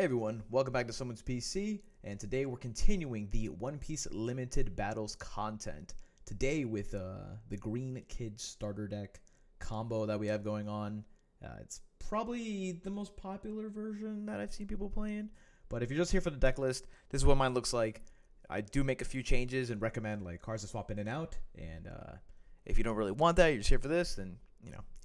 Hey everyone, welcome back to Someone's PC, and today we're continuing the One Piece Limited Battles content. Today with the Green Kid starter deck combo that we have going on. It's probably the most popular version that I've seen people playing, but if you're just here for the deck list, this is what mine looks like. I do make a few changes and recommend like cards to swap in and out, and if you don't really want that, you're just here for this, then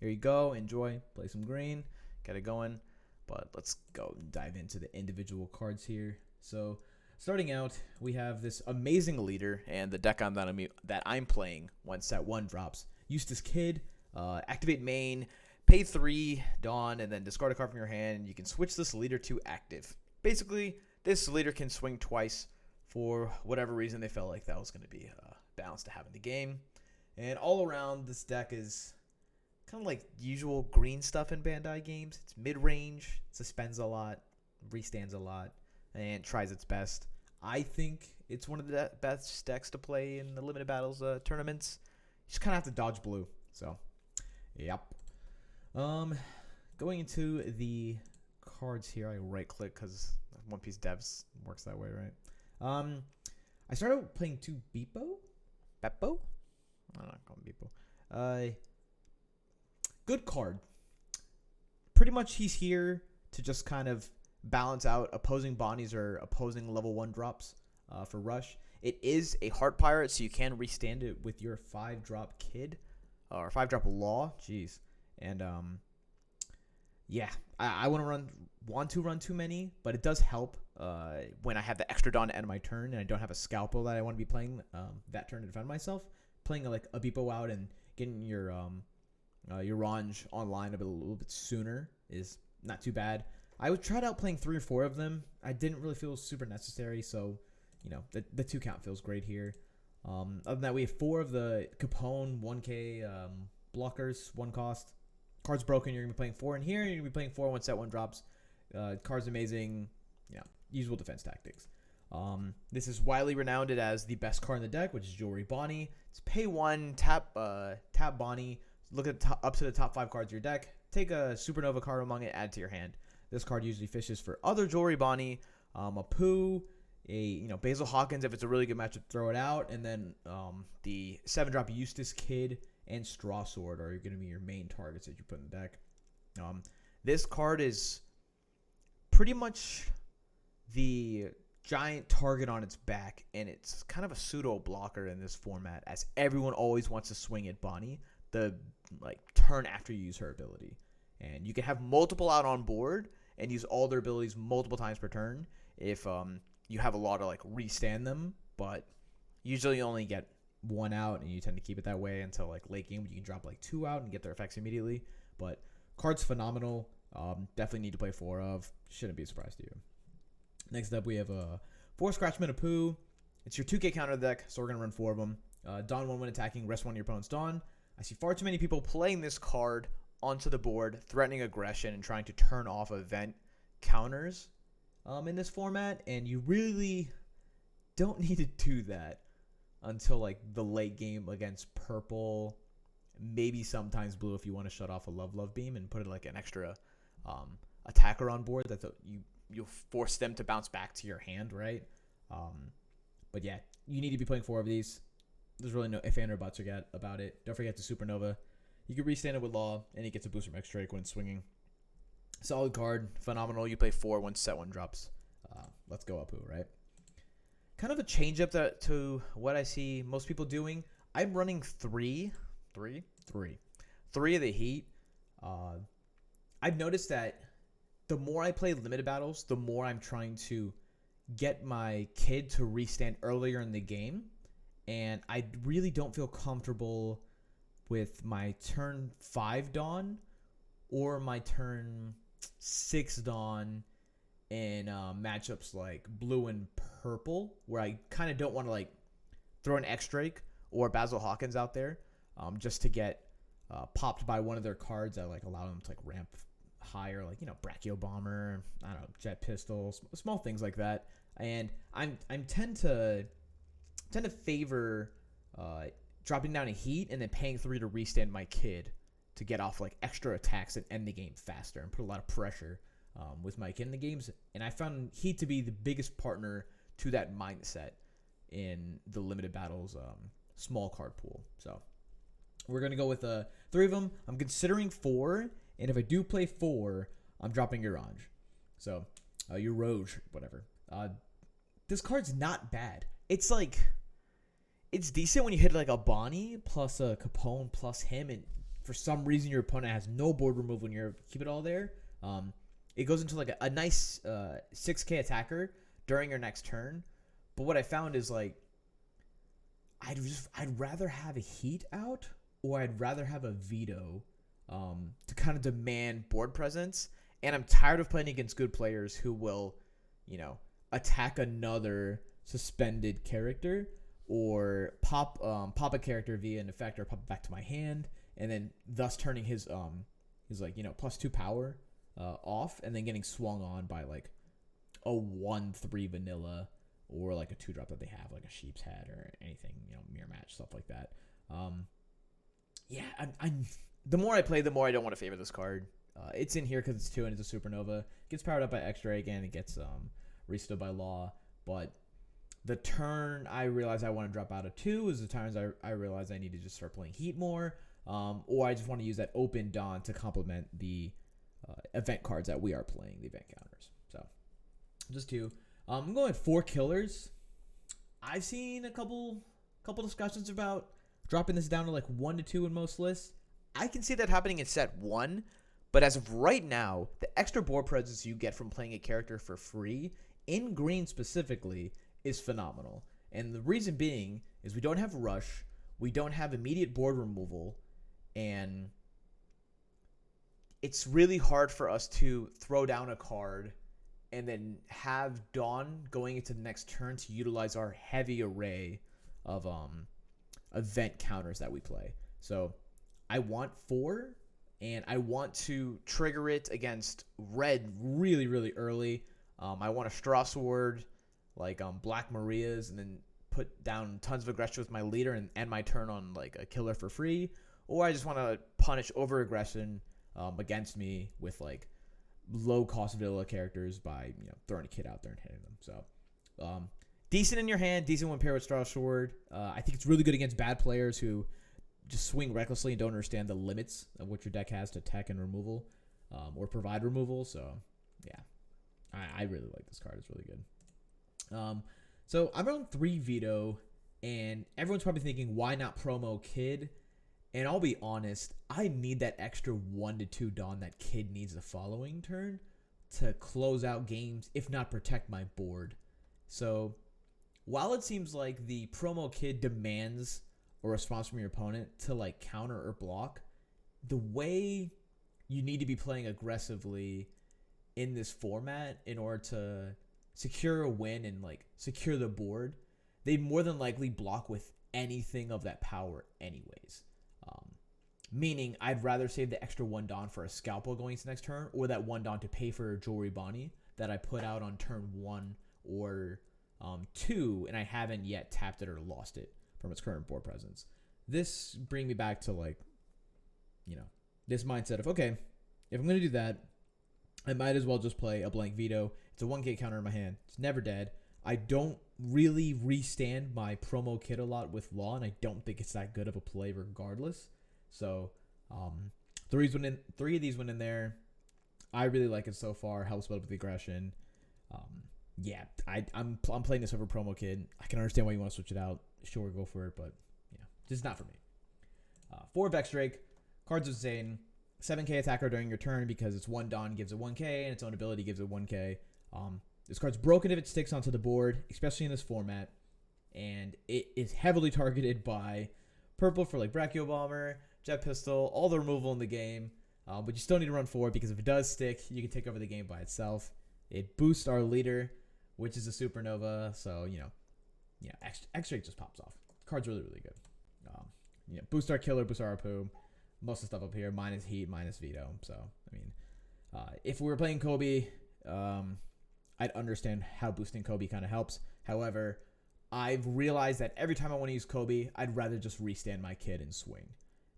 here you go, enjoy, play some green, get it going. But let's go and dive into the individual cards here. So starting out, we have this amazing leader, and the deck that I'm playing when set 1 drops. Eustace Kid, activate main, pay 3, Dawn, and then discard a card from your hand. You can switch this leader to active. Basically, this leader can swing twice for whatever reason they felt like that was going to be balanced to have in the game. And all around, this deck is kind of like usual green stuff in Bandai games. It's mid-range, suspends a lot, restands a lot, and tries its best. I think it's one of the best decks to play in the Limited Battles tournaments. You just kind of have to dodge blue. So, yep. Going into the cards here, I right-click because One Piece devs works that way, right? I started playing 2 Beppo? Beppo? I don't know, call him Beppo. Good card. Pretty much he's here to just kind of balance out opposing Bonnies or opposing level 1 drops for Rush. It is a Heart Pirate, so you can restand it with your 5-drop Kid or 5-drop Law. Jeez. And yeah, I wouldn't want to run too many, but it does help when I have the extra Dawn at the end of my turn and I don't have a Scalpel that I want to be playing that turn to defend myself. Playing like a Beppo out and getting your Range online a little bit sooner is not too bad. I would try out playing 3 or 4 of them. I didn't really feel super necessary, so the 2 count feels great here. Other than that, we have 4 of the Capone 1K blockers, 1 cost. Card's broken, you're gonna be playing 4 in here. You're gonna be playing 4 when set 1 drops. Card's amazing. Usual defense tactics. This is widely renowned as the best card in the deck, which is Jewelry Bonnie. It's pay 1, tap Bonnie. Look at up to the top 5 cards of your deck. Take a Supernova card among it, add to your hand. This card usually fishes for other Jewelry Bonnie, a Pooh, a Basil Hawkins if it's a really good matchup, throw it out, and then the 7-drop Eustace Kid and Straw Sword are going to be your main targets that you put in the deck. This card is pretty much the giant target on its back, and it's kind of a pseudo blocker in this format, as everyone always wants to swing at Bonnie the turn after you use her ability, and you can have multiple out on board and use all their abilities multiple times per turn if you have a lot to restand them, but usually you only get 1 out and you tend to keep it that way until late game when you can drop 2 out and get their effects immediately. But card's phenomenal. Definitely need to play 4 of. Shouldn't be a surprise to you. Next up, we have 4 Scratchman of Pooh. It's your 2K counter deck, so we're gonna run 4 of them. Dawn 1 when attacking, rest 1 of your opponent's Dawn. I see far too many people playing this card onto the board, threatening aggression and trying to turn off event counters in this format, and you really don't need to do that until the late game against purple, maybe sometimes blue if you want to shut off a Love Beam and put an extra attacker on board that you'll force them to bounce back to your hand, right? But yeah, you need to be playing 4 of these. There's really no if, and, or buts about it. Don't forget the Supernova. You can restand it with Law, and he gets a boost from X-Drake when swinging. Solid card. Phenomenal. You play 4 once set 1 drops. Let's go Apu, right? Kind of a change up to what I see most people doing. I'm running 3 of the Heat. I've noticed that the more I play Limited Battles, the more I'm trying to get my Kid to restand earlier in the game. And I really don't feel comfortable with my turn 5 Dawn or my turn 6 Dawn in matchups like blue and purple, where I kind of don't want to throw an X-Drake or Basil Hawkins out there just to get popped by one of their cards that allow them to ramp higher, Brachio Bomber, I don't know, Jet Pistol, small things like that. And I tend to favor dropping down a Heat and then paying 3 to restand my Kid to get off extra attacks and end the game faster and put a lot of pressure with my kid in the games, and I found Heat to be the biggest partner to that mindset in the limited battles small card pool. So we're gonna go with 3 of them. I'm considering 4, and if I do play 4, I'm dropping Urange. So your Roge, whatever. This card's not bad. It's like, it's decent when you hit like a Bonnie plus a Capone plus him, and for some reason your opponent has no board removal when you keep it all there. It goes into like a nice 6k attacker during your next turn. But what I found is like, I'd rather have a Heat out, or I'd rather have a Veto to kind of demand board presence. And I'm tired of playing against good players who will, attack another suspended character, or pop a character via an effect, or pop it back to my hand, and then thus turning his +2 power off, and then getting swung on by like a 1/3 vanilla, or like a 2-drop that they have, like a Sheep's Head or anything, mirror match, stuff like that. The more I play, the more I don't want to favor this card. It's in here because it's 2 and it's a Supernova. It gets powered up by X-Drake, and it gets restored by Law. But the turn I realize I want to drop out of 2 is the times I realize I need to just start playing Heat more, or I just want to use that open Dawn to complement the event cards that we are playing, the event counters. So just 2. I'm going with 4 killers. I've seen a couple discussions about dropping this down to like 1 to 2 in most lists. I can see that happening in set 1, but as of right now, the extra board presence you get from playing a character for free, in green specifically, is phenomenal. And the reason being is we don't have rush, we don't have immediate board removal, and it's really hard for us to throw down a card and then have Dawn going into the next turn to utilize our heavy array of event counters that we play. So I want 4, and I want to trigger it against red really, really early. I want a Straw Sword, like Black Maria's, and then put down tons of aggression with my leader and end my turn on like a killer for free. Or I just want to punish over aggression against me with like low cost vanilla characters by throwing a kid out there and hitting them. So decent in your hand, decent when paired with Straw Sword. I think it's really good against bad players who just swing recklessly and don't understand the limits of what your deck has to tech and removal, or provide removal. So yeah, I really like this card. It's really good. So I'm on 3 Veto, and everyone's probably thinking, why not promo Kid? And I'll be honest, I need that extra 1 to 2 Dawn that Kid needs the following turn to close out games, if not protect my board. So while it seems like the promo Kid demands a response from your opponent to like counter or block, the way you need to be playing aggressively in this format in order to secure a win and like secure the board, they more than likely block with anything of that power anyways. Meaning I'd rather save the extra 1 Dawn for a Scalpel going into next turn, or that 1 Dawn to pay for Jewelry Bonnie that I put out on turn 1 or 2, and I haven't yet tapped it or lost it from its current board presence. This brings me back to like, this mindset of, okay, if I'm going to do that, I might as well just play a blank Veto. It's a 1k counter in my hand. It's never dead. I don't really restand my promo Kid a lot with Law, and I don't think it's that good of a play regardless. So 3 of these went in there. I really like it so far. Helps build up the aggression. I'm playing this over promo Kid. I can understand why you want to switch it out. Sure, go for it, but just not for me. 4 Vex Drake. Card's insane. 7k attacker during your turn because its 1 Dawn gives it 1k and its own ability gives it 1k. This card's broken if it sticks onto the board, especially in this format, and it is heavily targeted by purple for like Brachio Bomber, Jet Pistol, all the removal in the game, but you still need to run 4 because if it does stick, you can take over the game by itself. It boosts our leader, which is a Supernova, so X-Drake just pops off. The card's really, really good. Boost our killer, boost our Harpoon, most of the stuff up here, minus Heat, minus Veto. So, if we were playing Kobe, I'd understand how boosting Kobe kind of helps. However, I've realized that every time I want to use Kobe, I'd rather just restand my Kid and swing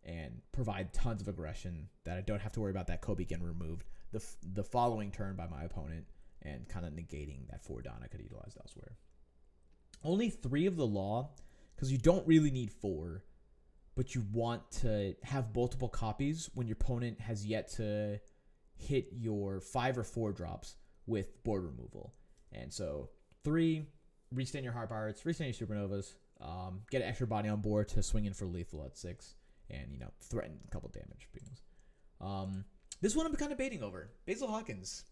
and provide tons of aggression that I don't have to worry about that Kobe getting removed the following turn by my opponent and kind of negating that 4 down I could have utilized elsewhere. Only 3 of the law, because you don't really need 4, but you want to have multiple copies when your opponent has yet to hit your 5 or 4 drops with board removal. And so 3, restand your Heart Pirates, restand your Supernovas, get an extra body on board to swing in for lethal at 6, and, threaten a couple damage beams. This one I'm kind of baiting over. Basil Hawkins.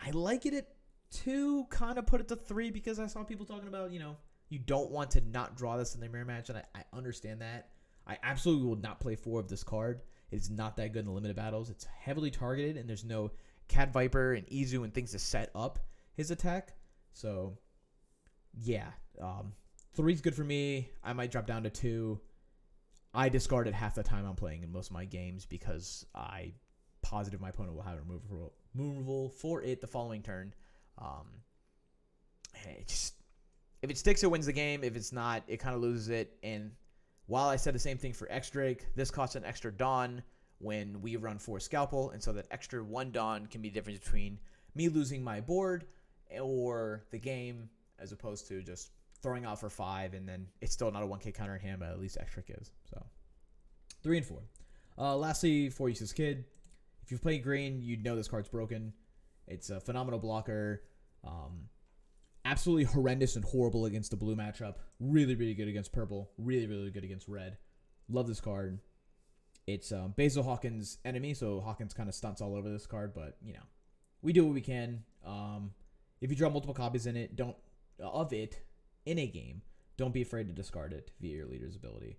I like it at 2, kind of put it to 3 because I saw people talking about, you don't want to not draw this in the mirror match, and I understand that. I absolutely will not play 4 of this card. It's not that good in the limited battles. It's heavily targeted, and there's no Cat Viper and Izu and things to set up his attack. So, yeah. 3's good for me. I might drop down to 2. I discard it half the time I'm playing in most of my games because I positive my opponent will have removal for it the following turn. If it sticks, it wins the game. If it's not, it kind of loses it. And while I said the same thing for X-Drake, this costs an extra Dawn when we run 4 Scalpel. And so that extra 1 Dawn can be the difference between me losing my board or the game as opposed to just throwing out for 5 and then it's still not a 1k counter in hand, but at least X-Drake is. So 3 and 4. Lastly, 4 Useless Kid. If you've played green, you'd know this card's broken. It's a phenomenal blocker. Absolutely horrendous and horrible against the blue matchup. Really, really good against purple. Really, really good against red. Love this card. It's Basil Hawkins' enemy, so Hawkins kind of stunts all over this card, but, we do what we can. If you draw multiple copies in it, in a game, don't be afraid to discard it via your leader's ability.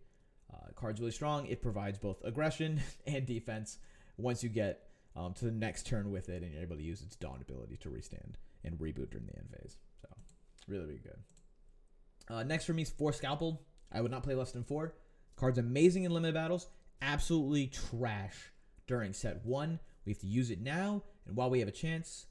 Card's really strong. It provides both aggression and defense once you get to the next turn with it, and you're able to use its Dawn ability to restand and reboot during the end phase. So, really, really good. Next for me is 4 Scalpel. I would not play less than 4. Card's amazing in limited battles. Absolutely trash during set 1. We have to use it now, and while we have a chance,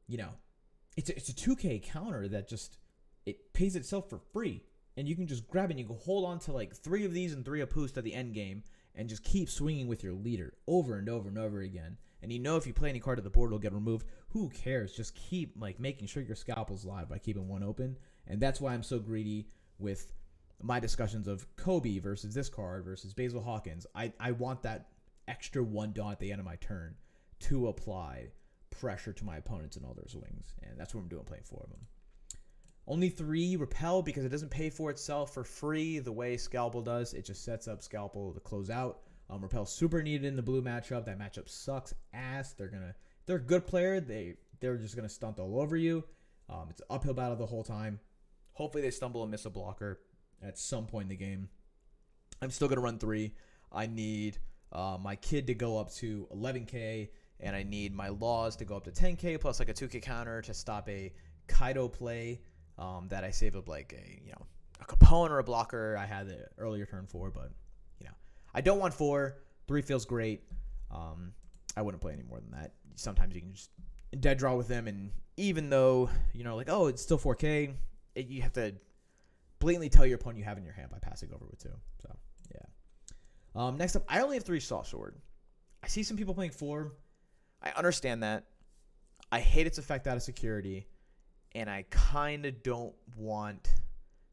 it's a 2k counter that just, it pays itself for free. And you can just grab it and you can hold on to like 3 of these and 3 a boost at the end game and just keep swinging with your leader over and over and over again. And if you play any card at the board, it'll get removed. Who cares? Just keep making sure your Scalpel's live by keeping 1 open. And that's why I'm so greedy with my discussions of Kobe versus this card versus Basil Hawkins. I want that extra 1 Dawn at the end of my turn to apply pressure to my opponents and all their swings. And that's what I'm doing, playing 4 of them. Only 3 Repel because it doesn't pay for itself for free the way Scalpel does. It just sets up Scalpel to close out. Repel's super needed in the blue matchup. That matchup sucks ass. They're a good player. They're just gonna stunt all over you. It's an uphill battle the whole time. Hopefully they stumble and miss a blocker at some point in the game. I'm still gonna run 3. I need my kid to go up to 11k, and I need my laws to go up to 10k plus like a 2k counter to stop a Kaido play. That I saved up like a Capone or a blocker I had the earlier turn for, but I don't want 4. 3 feels great. I wouldn't play any more than that. Sometimes you can just dead draw with them, and even though it's still 4k, you have to blatantly tell your opponent you have in your hand by passing over with 2. So yeah. Next up, I only have 3 Soft Sword. I see some people playing 4. I understand that. I hate its effect out of security. And I kind of don't want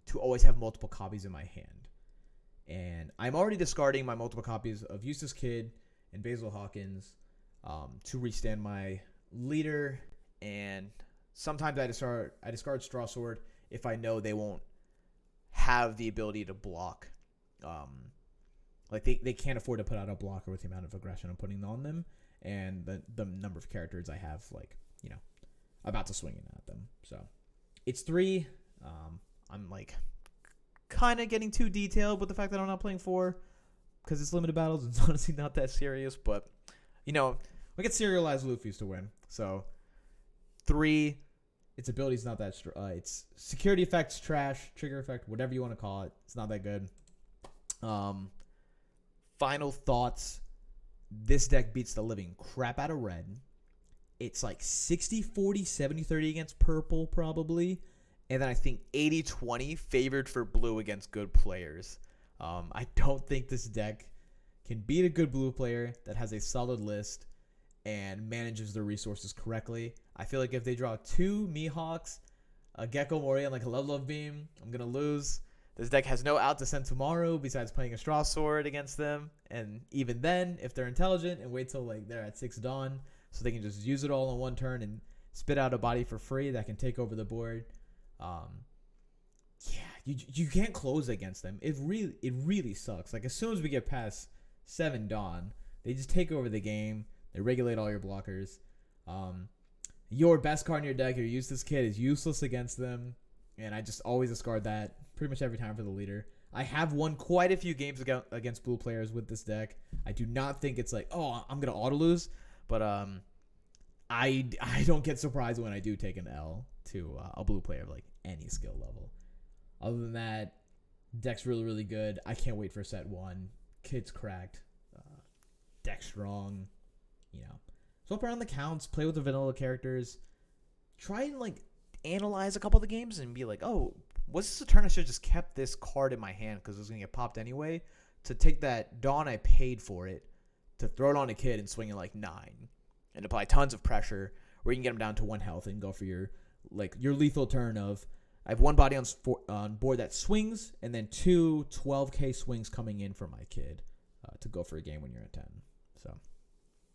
to always have multiple copies in my hand. And I'm already discarding my multiple copies of Eustace Kid and Basil Hawkins to restand my leader. And sometimes I discard Straw Sword if I know they won't have the ability to block. They can't afford to put out a blocker with the amount of aggression I'm putting on them. And the number of characters I have, about to swing in at them. So it's 3. I'm kind of getting too detailed with the fact that I'm not playing 4 because it's limited battles. It's honestly not that serious, but we get serialized Luffy's to win. So 3, its ability's not that its security effect's trash, trigger effect, whatever you want to call it. It's not that good. Final thoughts. This deck beats the living crap out of red. It's like 60-40, 70-30 against purple probably. And then I think 80-20 favored for blue against good players. I don't think this deck can beat a good blue player that has a solid list and manages their resources correctly. I feel like if they draw 2 Mihawks, a Gecko Mori, and like a Level Up Beam, I'm going to lose. This deck has no out to send tomorrow besides playing a Straw Sword against them. And even then, if they're intelligent and wait till like they're at 6 dawn so they can just use it all in one turn and spit out a body for free that can take over the board. You can't close against them. It really sucks. Like as soon as we get past 7 dawn, they just take over the game. They regulate all your blockers. Your best card in your deck, your Useless Kid, is useless against them. And I just always discard that pretty much every time for the leader. I have won quite a few games against blue players with this deck. I do not think it's like, oh, I'm going to auto lose. But I don't get surprised when I do take an L to a blue player of like any skill level. Other than that, deck's really, really good. I can't wait for set 1. Kid's cracked. Deck strong. You know. Swap around the counts. Play with the vanilla characters. Try and like analyze a couple of the games and be like, oh, was this a turn I should have just kept this card in my hand because it was going to get popped anyway? To take that Dawn I paid for it, to throw it on a kid and swing it like 9. And apply tons of pressure where you can get him down to 1 health and go for your lethal turn of, I have 1 body on board that swings and then 2 12k swings coming in for my kid to go for a game when you're at 10. So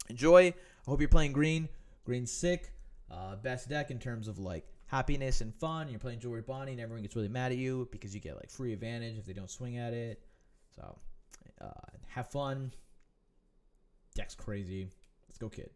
enjoy. I hope you're playing green. Green's sick. Best deck in terms of like happiness and fun. You're playing Jewelry Bonnie and everyone gets really mad at you because you get like free advantage if they don't swing at it. So have fun. Deck's crazy. Let's go, kid.